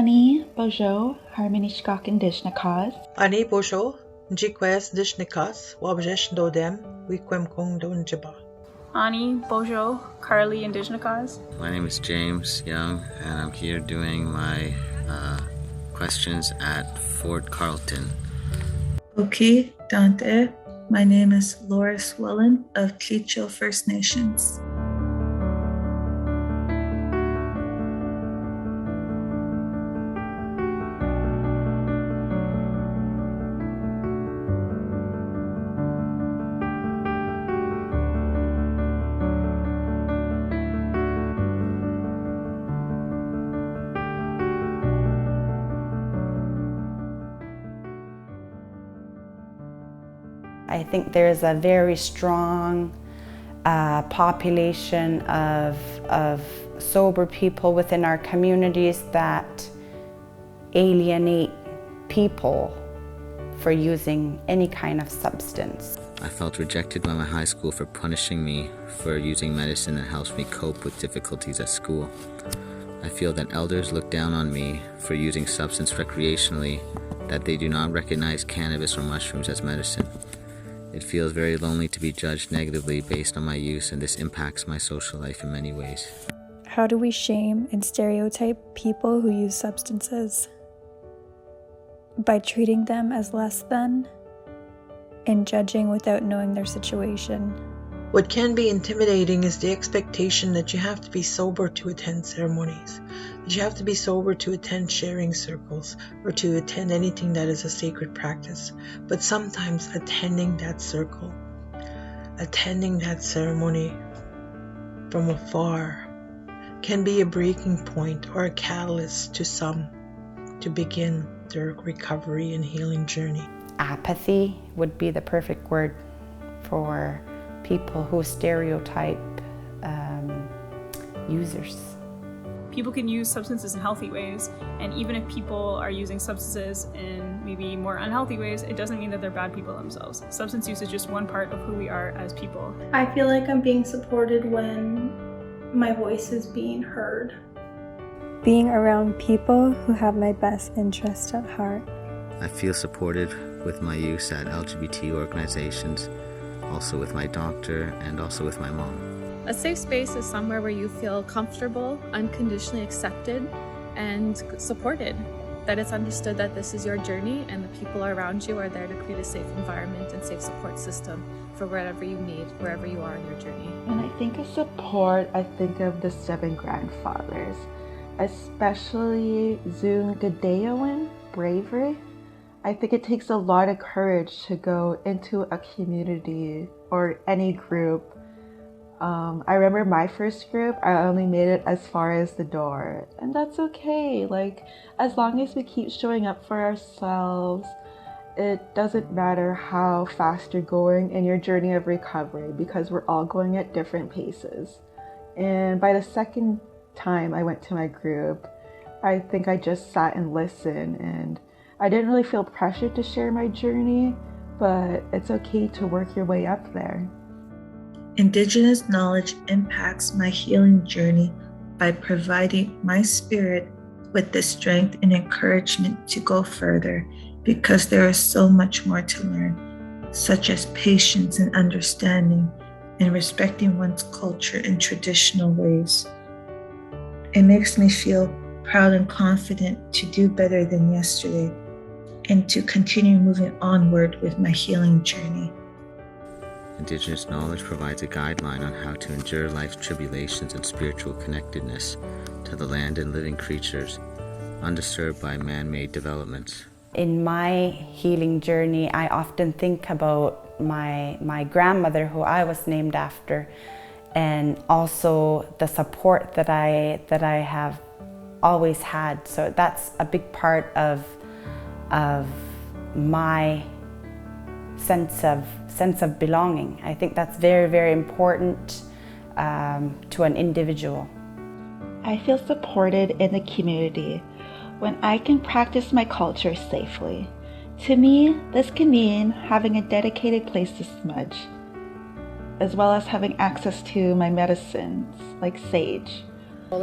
Ani Bojo Harminishkak Indishnakas. Ani Bojo Jikwes Dishnikas Wabjesh Dodem Wikwem Kong Donjiba. Ani Bojo Carly Indigenous. My name is James Young, and I'm here doing my questions at Fort Carlton. Okay, Dante. My name is Laura Swellen of Kicho First Nations. I think there's a very strong population of sober people within our communities that alienate people for using any kind of substance. I felt rejected by my high school for punishing me for using medicine that helps me cope with difficulties at school. I feel that elders look down on me for using substance recreationally, that they do not recognize cannabis or mushrooms as medicine. It feels very lonely to be judged negatively based on my use, and this impacts my social life in many ways. How do we shame and stereotype people who use substances? By treating them as less than and judging without knowing their situation. What can be intimidating is the expectation that you have to be sober to attend ceremonies, that you have to be sober to attend sharing circles, or to attend anything that is a sacred practice. But sometimes attending that circle, attending that ceremony from afar can be a breaking point or a catalyst to some to begin their recovery and healing journey. Apathy would be the perfect word for people who stereotype users. People can use substances in healthy ways, and even if people are using substances in maybe more unhealthy ways, it doesn't mean that they're bad people themselves. Substance use is just one part of who we are as people. I feel like I'm being supported when my voice is being heard. Being around people who have my best interest at heart. I feel supported with my use at LGBT organizations, also with my doctor, and also with my mom. A safe space is somewhere where you feel comfortable, unconditionally accepted, and supported. That it's understood that this is your journey and the people around you are there to create a safe environment and safe support system for whatever you need, wherever you are in your journey. When I think of support, I think of the 7 grandfathers, especially Zungadeowen, bravery. I think it takes a lot of courage to go into a community or any group. I remember my first group, I only made it as far as the door, and that's okay. Like, as long as we keep showing up for ourselves, it doesn't matter how fast you're going in your journey of recovery, because we're all going at different paces. And by the second time I went to my group, I think I just sat and listened, and I didn't really feel pressured to share my journey, but it's okay to work your way up there. Indigenous knowledge impacts my healing journey by providing my spirit with the strength and encouragement to go further, because there is so much more to learn, such as patience and understanding and respecting one's culture and traditional ways. It makes me feel proud and confident to do better than yesterday and to continue moving onward with my healing journey. Indigenous knowledge provides a guideline on how to endure life's tribulations and spiritual connectedness to the land and living creatures, undisturbed by man-made developments. In my healing journey, I often think about my grandmother, who I was named after, and also the support that I have always had. So that's a big part of my sense of belonging. I think that's very, very important to an individual. I feel supported in the community when I can practice my culture safely. To me, this can mean having a dedicated place to smudge, as well as having access to my medicines like sage.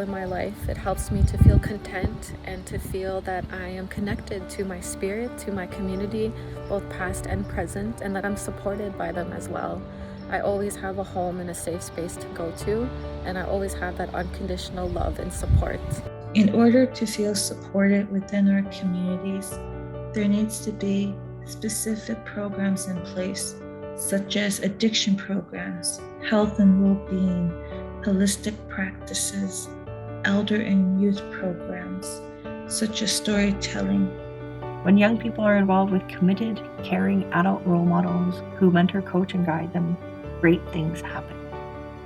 in my life. It helps me to feel content and to feel that I am connected to my spirit, to my community, both past and present, and that I'm supported by them as well. I always have a home and a safe space to go to, and I always have that unconditional love and support. In order to feel supported within our communities, there needs to be specific programs in place, such as addiction programs, health and well-being, holistic practices, elder and youth programs, such as storytelling. When young people are involved with committed, caring adult role models who mentor, coach, and guide them, great things happen.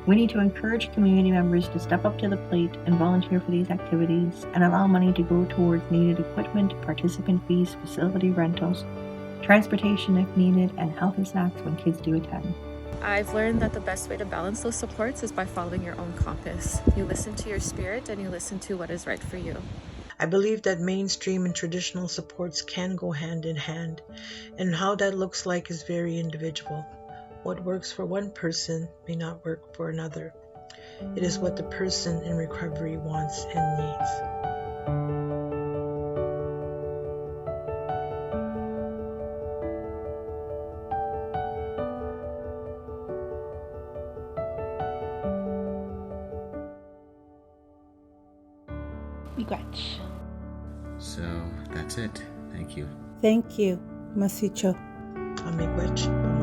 We need to encourage community members to step up to the plate and volunteer for these activities and allow money to go towards needed equipment, participant fees, facility rentals, transportation if needed, and healthy snacks when kids do attend. I've learned that the best way to balance those supports is by following your own compass. You listen to your spirit and you listen to what is right for you. I believe that mainstream and traditional supports can go hand in hand, and how that looks like is very individual. What works for one person may not work for another. It is what the person in recovery wants and needs. Miigwech. So that's it. Thank you. Thank you, Masicho. Miigwech.